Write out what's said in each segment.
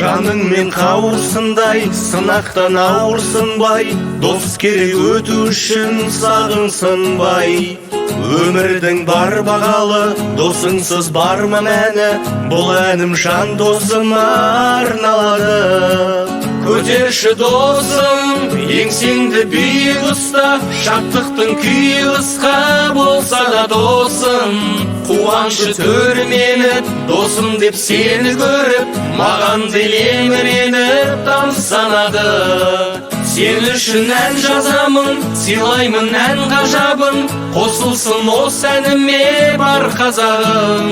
Жаның мен қауырсындай, сынақтан ауырсынбай, дос керек өту үшін сағынсынбай. Өмірдің бар бағалы, досыңсыз бар ма мәні, бұл әнім жан досыма арналады. Көтерші досым, еңсеңді биік ұста, шаттықтың күйі қысқа болса да досым. Қуанышы төрменіп, досым деп сені көріп, маған еміреніп тамсанады. Сен үшін ән жазамын, сыйлаймын ән ғажабын, қосылсын осы әніме бар қазағым.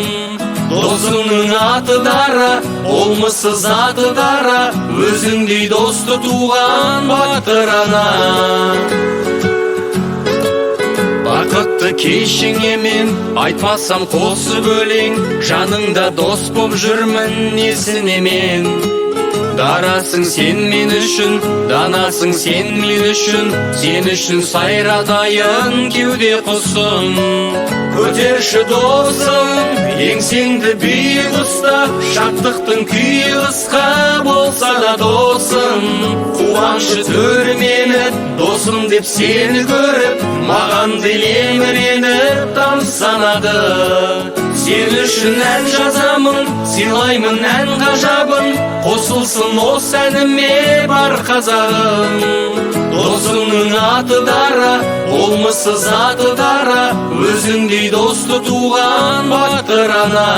Досыңның аты дара, болмыссыз аты дара, өзіңдей досты туған батыр ана. Бақытты кешіңе мен айтпасам қосып өлең, жаныңда дос боп жүрмін несіне мен. Дарасың сен мен үшін, данасың сен мен үшін, сен үшін сайратайын кеуде құсым. Көтерші досым, еңсеңді биік ұста, шаттықтың күйі қысқа болса да досым. Қуанышы төрменіп, досым деп сені көріп, маған еміреніп тамсанады. Сен үшін ән жазамын, сыйлаймын ән ғажабын, қосылсын осы әніме бар қазағым. Досыңның аты дара, болмыссыз аты дара, өзіңдей досты туған батыр ана.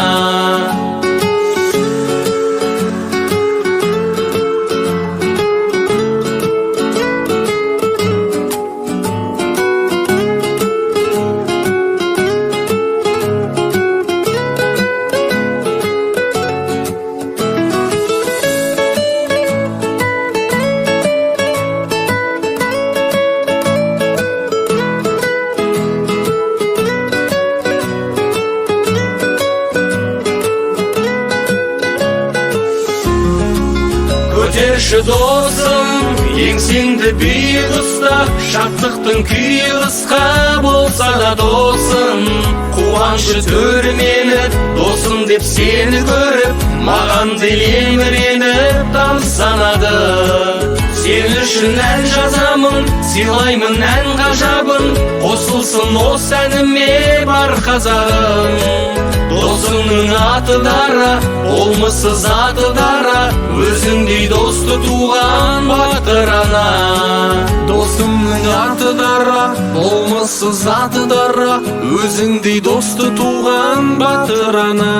Көтерші досым, еңсеңді биік ұста, шаттықтың күйі қысқа болса да досым. Қуанышы төрменіп, досым деп сені көріп, маған еміреніп тамсанады. Сен үшін ән жазамын, сыйлаймын ән ғажабын, қосылсын осы әніме бар қазағым. Досыңның аты дара, болмыссыз аты дара, өзіңдей досты туған батыр ана. Досымның аты дара, болмыссыз аты дара, өзіңдей досты туған батыр ана.